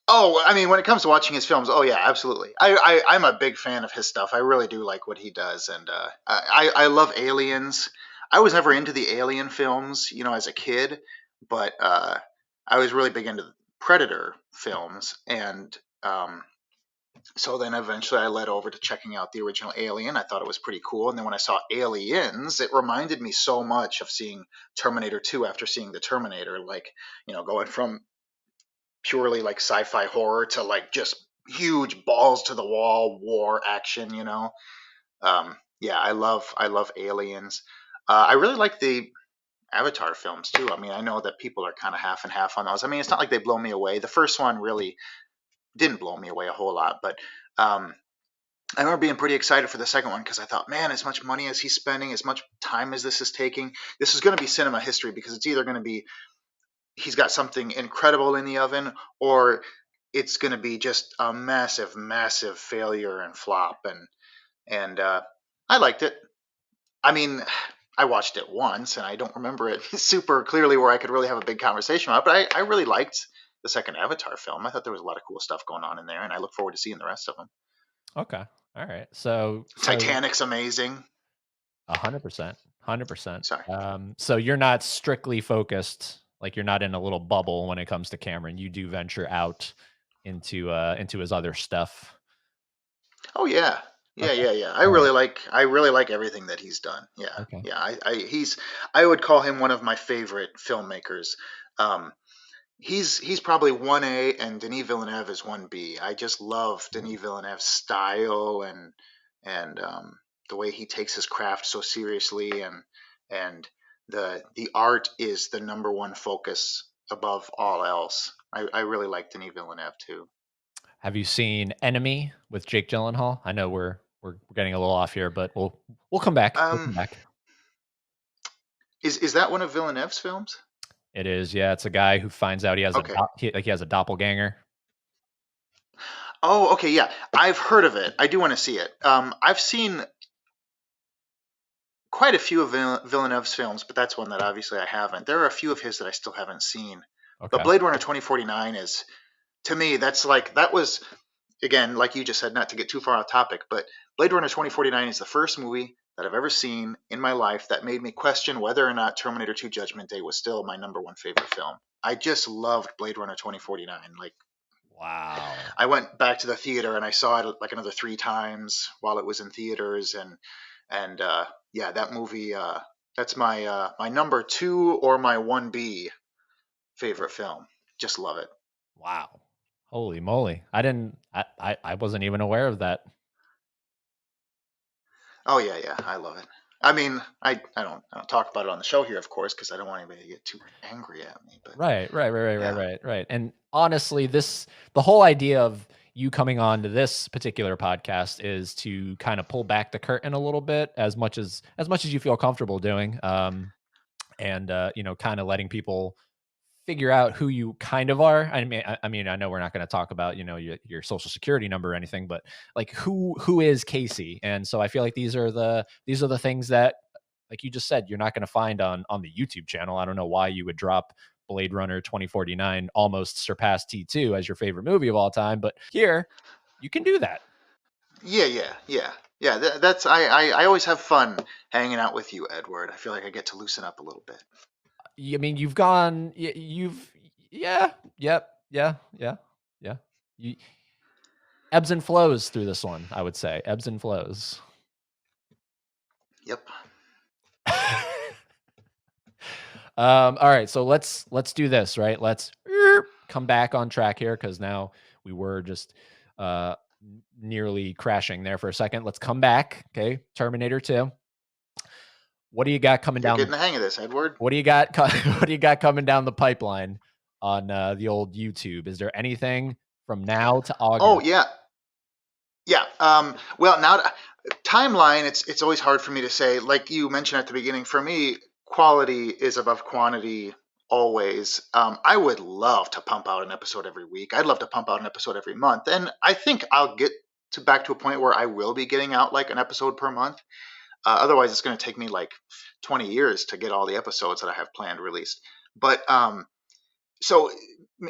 Oh, I mean, when it comes to watching his films, oh yeah, absolutely. I'm a big fan of his stuff. I really do like what he does, and I love aliens. I was never into the alien films, as a kid, but I was really big into Predator films, and so then eventually I led over to checking out the original Alien. I thought it was pretty cool, and then when I saw Aliens, it reminded me so much of seeing Terminator 2 after seeing the Terminator, like, going from purely like sci-fi horror to like just huge balls to the wall war action. Yeah, I love Aliens. I really like the Avatar films too. I mean, I know that people are kind of half and half on those. I mean, it's not like they blow me away. The first one really didn't blow me away a whole lot, but I remember being pretty excited for the second one because I thought, man, as much money as he's spending, as much time as this is taking, this is going to be cinema history, because it's either going to be he's got something incredible in the oven, or it's going to be just a massive, massive failure and flop. And I liked it. I mean, I watched it once, and I don't remember it super clearly where I could really have a big conversation about it. But I really liked the second Avatar film. I thought there was a lot of cool stuff going on in there, and I look forward to seeing the rest of them. Okay. All right. So Titanic's amazing. 100%, 100%. Sorry. So you're not strictly focused, like you're not in a little bubble when it comes to Cameron. You do venture out into his other stuff. Oh yeah. Yeah, Okay. yeah, yeah. All right. I really like everything that he's done. Yeah. Okay. Yeah. I would call him one of my favorite filmmakers. Um, he's probably 1A and Denis Villeneuve is 1B. I just love Denis Villeneuve's style, and the way he takes his craft so seriously, and the art is the number one focus above all else. I really like Denis Villeneuve too. Have you seen Enemy with Jake Gyllenhaal? I know we're getting a little off here, but we'll come back. We'll come Um, back. is that one of Villeneuve's films? It is, yeah. It's a guy who finds out he has Okay. he has a doppelganger. Oh, okay, yeah. I've heard of it. I do want to see it. I've seen quite a few of Villeneuve's films, but that's one that obviously I haven't. There are a few of his that I still haven't seen. But Okay. Blade Runner 2049 is, to me, that was, again, like you just said, not to get too far off topic, but Blade Runner 2049 is the first movie that I've ever seen in my life that made me question whether or not Terminator 2 Judgment Day was still my number one favorite film. I just loved Blade Runner 2049. Like, Wow. I went back to the theater and I saw it like another 3 times while it was in theaters, and yeah, that movie. That's my number 2 or my 1B favorite film. Just love it. Wow. Holy moly. I wasn't even aware of that. Oh yeah, yeah, I love it. I mean, I don't talk about it on the show here, of course, because I don't want anybody to get too angry at me. But yeah, Right. And honestly, the whole idea of you coming on to this particular podcast is to kind of pull back the curtain a little bit as much as you feel comfortable doing. And kind of letting people figure out who you kind of are. I mean, I know we're not going to talk about your social security number or anything, but like who is Casey? And so I feel like these are the things that, like you just said, you're not going to find on the YouTube channel. I don't know why you would drop Blade Runner 2049 almost surpassed T2 as your favorite movie of all time, but here you can do that. yeah, yeah, yeah, yeah. That's I always have fun hanging out with you, Edward. I feel like I get to loosen up a little bit. I mean, you've gone, you've, yeah, yep, yeah. You, ebbs and flows through this one, I would say. Ebbs and flows. Yep. All right, so let's do this, right? Let's come back on track here because now we were just nearly crashing there for a second. Let's come back. Okay, Terminator 2. What do you got coming You're down? getting the hang of this, Edward. What do you got? What do you got coming down the pipeline on the old YouTube? Is there anything from now to August? Oh yeah, yeah. Well, now timeline. It's always hard for me to say. Like you mentioned at the beginning, for me, quality is above quantity always. I would love to pump out an episode every week. I'd love to pump out an episode every month, and I think I'll get back to a point where I will be getting out like an episode per month. Otherwise, it's going to take me like 20 years to get all the episodes that I have planned released. But so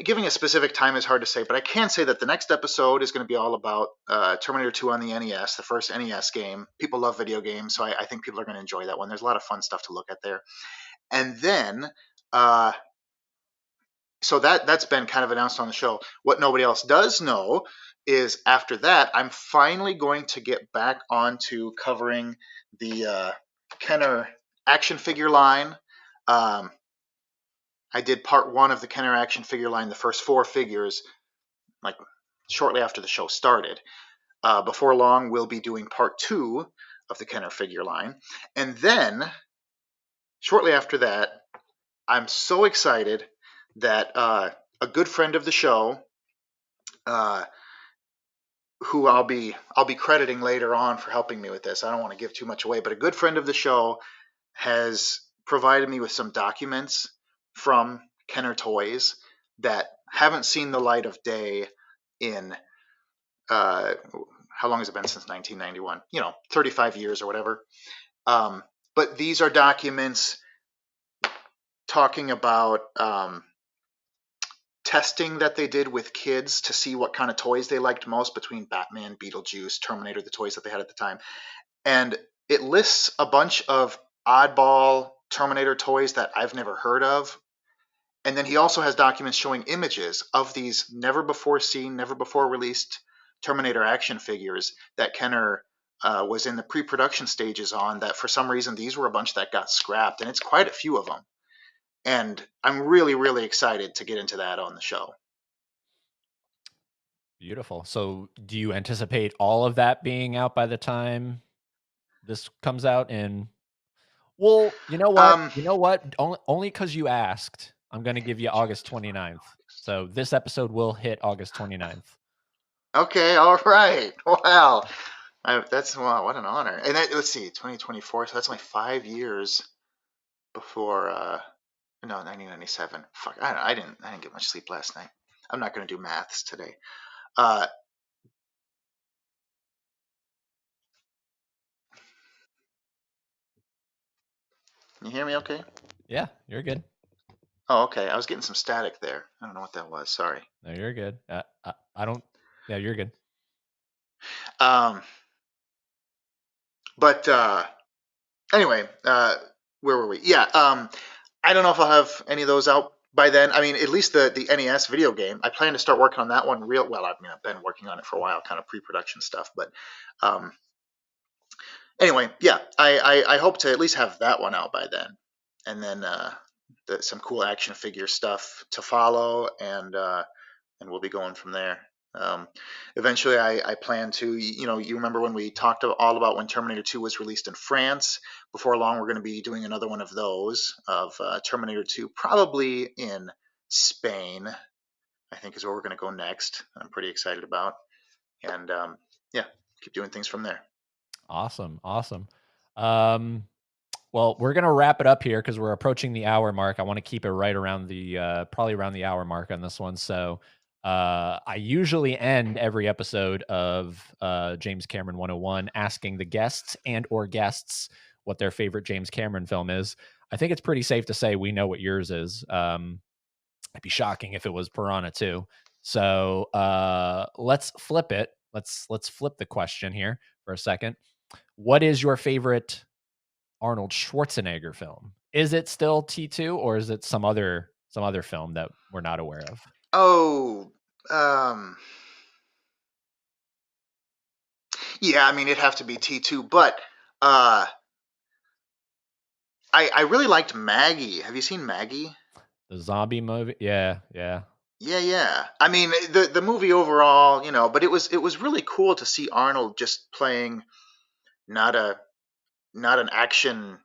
giving a specific time is hard to say, but I can say that the next episode is going to be all about Terminator 2 on the NES, the first NES game. People love video games, so I think people are going to enjoy that one. There's a lot of fun stuff to look at there. And then so that's been kind of announced on the show. What nobody else does know is after that, I'm finally going to get back onto covering the Kenner action figure line. Um, I did part 1 of the Kenner action figure line, the first 4 figures, like shortly after the show started. Before long, we'll be doing part 2 of the Kenner figure line. And then, shortly after that, I'm so excited that a good friend of the show, uh, who I'll be crediting later on for helping me with this. I don't want to give too much away, but a good friend of the show has provided me with some documents from Kenner Toys that haven't seen the light of day in how long has it been since 1991? 35 years or whatever. But these are documents talking about testing that they did with kids to see what kind of toys they liked most between Batman, Beetlejuice, Terminator, the toys that they had at the time. And it lists a bunch of oddball Terminator toys that I've never heard of. And then he also has documents showing images of these never before seen, never before released Terminator action figures that Kenner was in the pre-production stages on, that for some reason these were a bunch that got scrapped, and it's quite a few of them. And I'm really, really excited to get into that on the show. Beautiful. So do you anticipate all of that being out by the time this comes out? And well, you know what? Um, Only because you asked, I'm going to give you August 29th. So this episode will hit August 29th. okay, all right. Wow. Wow, what an honor. And let's see, 2024, so that's only 5 years before, no, 1997. Fuck, I didn't get much sleep last night. I'm not going to do maths today. Uh, you hear me okay? Yeah, you're good. Oh, okay. I was getting some static there. I don't know what that was. Sorry. No, you're good. I don't. Yeah, you're good. Um, but anyway, where were we? Yeah. I don't know if I'll have any of those out by then. I mean, at least the NES video game. I plan to start working on that one real well. I mean, I've been working on it for a while, kind of pre-production stuff. But um, anyway, yeah, I hope to at least have that one out by then, and then some cool action figure stuff to follow, and we'll be going from there. Um, Eventually, I plan to, you remember when we talked all about when Terminator 2 was released in France? Before long, we're going to be doing another one of those, of Terminator 2, probably in Spain, I think is where we're going to go next. I'm pretty excited about. And yeah, keep doing things from there. Awesome. Well, we're gonna wrap it up here because we're approaching the hour mark. I want to keep it right around the probably around the hour mark on this one. So I usually end every episode of James Cameron 101 asking the guests or guests what their favorite James Cameron film is. I think it's pretty safe to say we know what yours is. It'd be shocking if it was Piranha 2. So let's flip it. Let's flip the question here for a second. What is your favorite Arnold Schwarzenegger film? Is it still T2 or is it some other film that we're not aware of? Oh, yeah, I mean, it'd have to be T2, but I really liked Maggie. Have you seen Maggie? The zombie movie? Yeah. Yeah. I mean, the movie overall, but it was really cool to see Arnold just playing not an action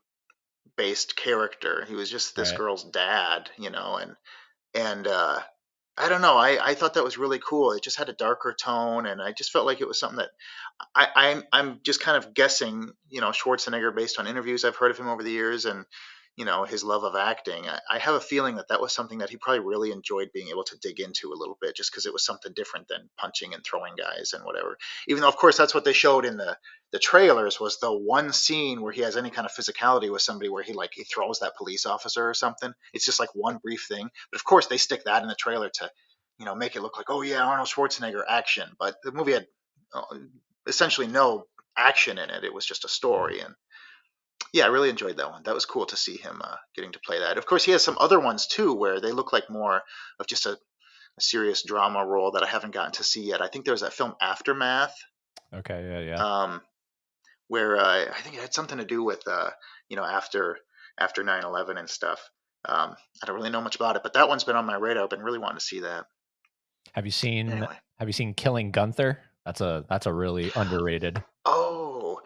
based character. He was just this Right. girl's dad, and I don't know. I thought that was really cool. It just had a darker tone, and I just felt like it was something that I'm just kind of guessing, Schwarzenegger based on interviews I've heard of him over the years, and his love of acting. I have a feeling that was something that he probably really enjoyed being able to dig into a little bit, just because it was something different than punching and throwing guys and whatever. Even though, of course, that's what they showed in the trailers, was the one scene where he has any kind of physicality with somebody, where he throws that police officer or something. It's just like one brief thing, but of course they stick that in the trailer to make it look like, oh yeah, Arnold Schwarzenegger action. But the movie had essentially no action in it. It was just a story, and Yeah, I really enjoyed that one. That was cool to see him getting to play that. Of course, he has some other ones too where they look like more of just a serious drama role that I haven't gotten to see yet. I think there was that film Aftermath, Okay, yeah. um, where I think it had something to do with after 9/11 and stuff. I don't really know much about it, but that one's been on my radar. I've been really wanting to see that. Have you seen Anyway. Killing Gunther? That's a really underrated. Oh,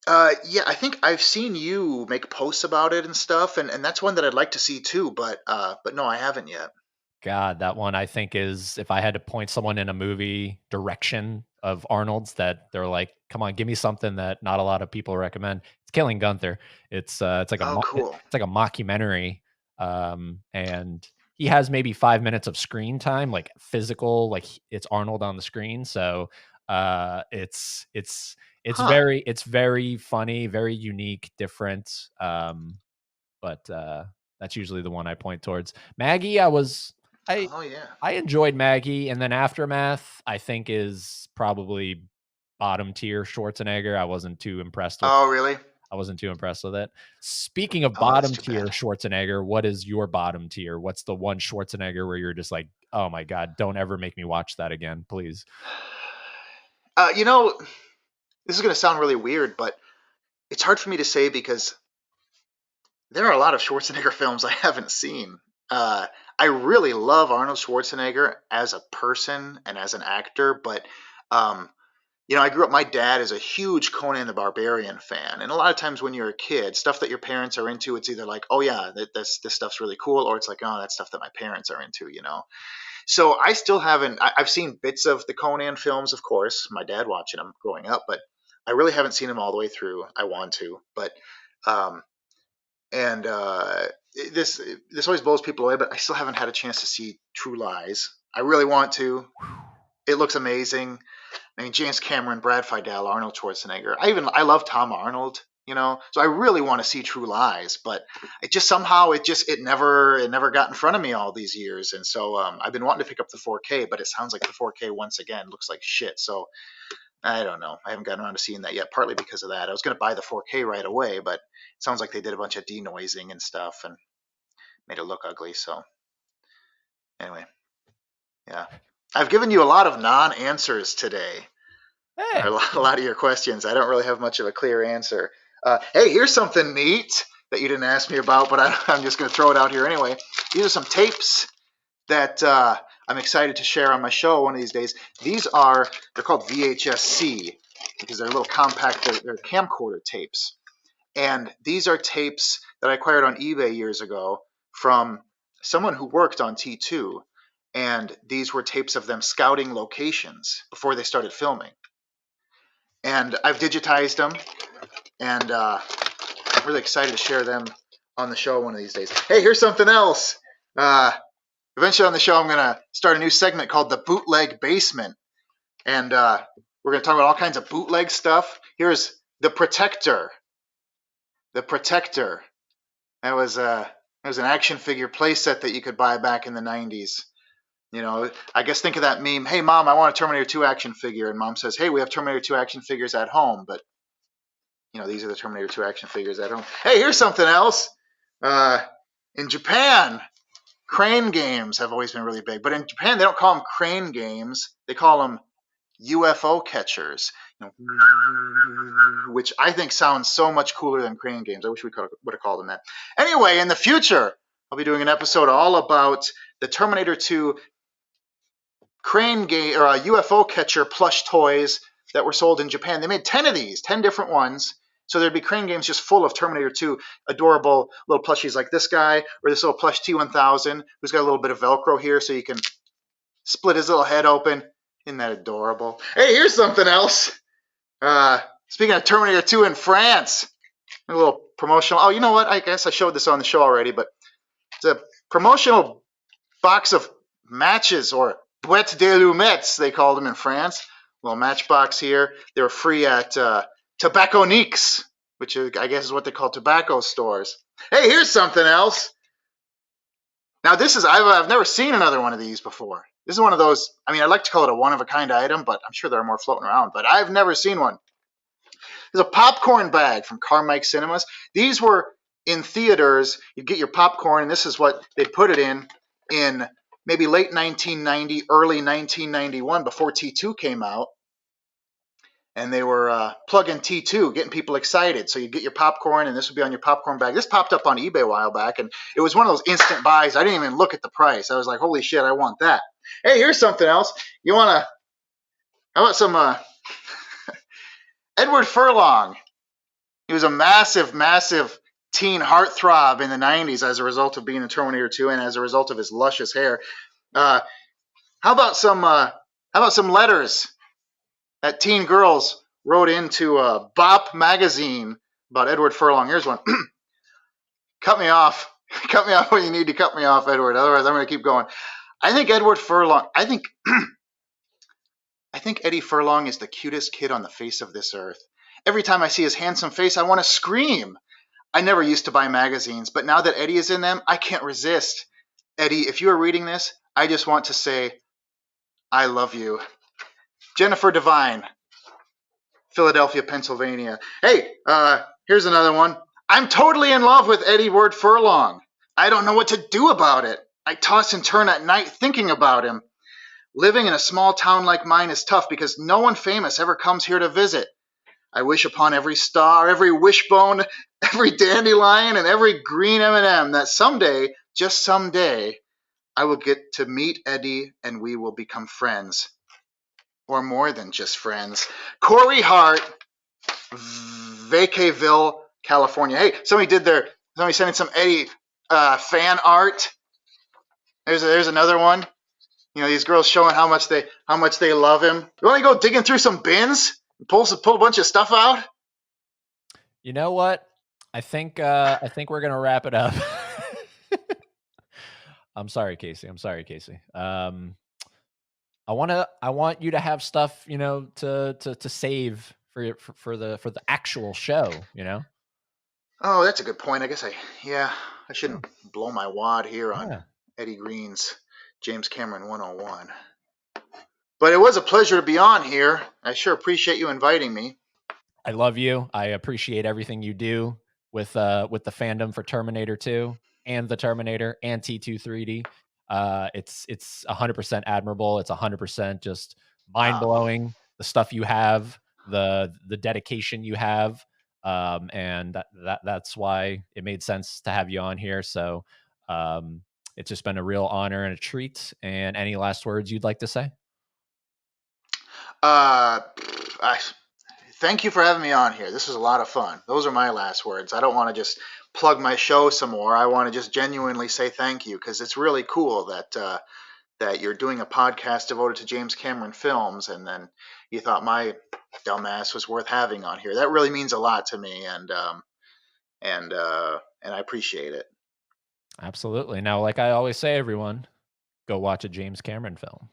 yeah, I think I've seen you make posts about it and stuff, and that's one that I'd like to see too, but no, I haven't yet. God, that one I think is, if I had to point someone in a movie direction of Arnold's that they're like, come on, give me something that not a lot of people recommend. It's Killing Gunther. It's like Oh, cool. it's like a mockumentary, and he has maybe 5 minutes of screen time, like physical, like it's Arnold on the screen. So Huh. it's very funny, very unique, different. But that's usually the one I point towards. Maggie, I Oh, yeah. I enjoyed Maggie, and then Aftermath I think is probably bottom tier Schwarzenegger. Oh, really? I wasn't too impressed with it. Speaking of Oh, that's bottom too tier bad. Schwarzenegger, what is your bottom tier? What's the one Schwarzenegger where you're just like, oh my god, don't ever make me watch that again, please? You know, this is going to sound really weird, but it's hard for me to say because there are a lot of Schwarzenegger films I haven't seen. I really love Arnold Schwarzenegger as a person and as an actor, but um, I grew up. My dad is a huge Conan the Barbarian fan, and a lot of times when you're a kid, stuff that your parents are into, it's either like, oh yeah, this stuff's really cool, or it's like, oh, that's stuff that my parents are into. So I still haven't. I've seen bits of the Conan films, of course. My dad watching them growing up, but I really haven't seen them all the way through. I want to, but um, and this this always blows people away. But I still haven't had a chance to see True Lies. I really want to. It looks amazing. I mean, James Cameron, Brad Fiedel, Arnold Schwarzenegger. I love Tom Arnold. So I really want to see True Lies, but it just somehow it never got in front of me all these years, and so I've been wanting to pick up the 4K, but it sounds like the 4K once again looks like shit. So I don't know. I haven't gotten around to seeing that yet, partly because of that. I was going to buy the 4K right away, but it sounds like they did a bunch of denoising and stuff and made it look ugly. So anyway, yeah, I've given you a lot of non-answers today. Hey, A lot of your questions. I don't really have much of a clear answer. Hey, here's something neat that you didn't ask me about, but I'm just going to throw it out here anyway. These are some tapes that I'm excited to share on my show one of these days. They're called VHS-C because they're little compact, they're camcorder tapes. And these are tapes that I acquired on eBay years ago from someone who worked on T2. And these were tapes of them scouting locations before they started filming. And I've digitized them, and I'm really excited to share them on the show one of these days. Hey, here's something else. Eventually on the show, I'm going to start a new segment called the Bootleg Basement, and we're going to talk about all kinds of bootleg stuff. Here's the Protector. The Protector. That was an action figure playset that you could buy back in the 90s. I guess think of that meme. Hey, Mom, I want a Terminator 2 action figure. And Mom says, hey, we have Terminator 2 action figures at home. But, these are the Terminator 2 action figures at home. Hey, here's something else. In Japan, crane games have always been really big. But in Japan, they don't call them crane games. They call them UFO catchers, which I think sounds so much cooler than crane games. I wish we would have called them that. Anyway, in the future, I'll be doing an episode all about the Terminator 2 crane game or UFO catcher plush toys that were sold in Japan. They made 10 of these, 10 different ones. So there'd be crane games just full of Terminator 2 adorable little plushies like this guy or this little plush T-1000 who's got a little bit of Velcro here so you can split his little head open. Isn't that adorable? Hey, here's something else. Speaking of Terminator 2 in France, a little promotional. Oh, you know what? I guess I showed this on the show already, but it's a promotional box of matches, or boîte de lumettes, they called them in France. A little matchbox here. They were free at Tobacconiques, which I guess is what they call tobacco stores. Hey, here's something else. Now I've never seen another one of these before. This is one of those, I'd like to call it a one-of-a-kind item, but I'm sure there are more floating around, but I've never seen one. There's a popcorn bag from Carmike Cinemas. These were in theaters. You'd get your popcorn, and this is what they'd put it in maybe late 1990, early 1991, before T2 came out. And they were plug-in T2, getting people excited. So you'd get your popcorn, and this would be on your popcorn bag. This popped up on eBay a while back, and it was one of those instant buys. I didn't even look at the price. I was like, holy shit, I want that. Hey, here's something else. You want to, how about some Edward Furlong? He was a massive, massive teen heartthrob in the 90s as a result of being in Terminator 2 and as a result of his luscious hair. How about some letters that teen girls wrote into Bop magazine about Edward Furlong? Here's one. Cut me off. Cut me off when you need to cut me off, Edward. Otherwise, I'm going to keep going. I think Edward Furlong, I think Eddie Furlong is the cutest kid on the face of this earth. Every time I see his handsome face, I want to scream. I never used to buy magazines, but now that Eddie is in them, I can't resist. Eddie, if you are reading this, I just want to say, I love you. Jennifer Devine, Philadelphia, Pennsylvania. Hey, here's another one. I'm totally in love with Eddie Ward Furlong. I don't know what to do about it. I toss and turn at night thinking about him. Living in a small town like mine is tough because no one famous ever comes here to visit. I wish upon every star, every wishbone, every dandelion, and every green M&M that someday, just someday, I will get to meet Eddie and we will become friends. Or more than just friends. Corey Hart, Vacaville, California. Hey, somebody sent in some Eddie fan art. There's another one. You know, these girls showing how much they love him. You want to go digging through some bins? Pull a bunch of stuff out? You know what? I think we're gonna wrap it up. I'm sorry, Casey. I want you to have stuff, you know, to save for the actual show, you know. Oh, that's a good point. I guess I shouldn't blow my wad here on Eddie Green's James Cameron 101. But it was a pleasure to be on here. I sure appreciate you inviting me. I love you. I appreciate everything you do with the fandom for Terminator 2 and the Terminator and T2 3D. It's 100% admirable. It's 100% just mind blowing. The stuff you have, the dedication you have, and that's why it made sense to have you on here. So it's just been a real honor and a treat. And any last words you'd like to say? Thank you for having me on here. This was a lot of fun. Those are my last words. I don't want to just plug my show some more. I want to just genuinely say thank you because it's really cool that you're doing a podcast devoted to James Cameron films, and then you thought my dumbass was worth having on here. That really means a lot to me, and I appreciate it. Absolutely. Now, like I always say, everyone, go watch a James Cameron film.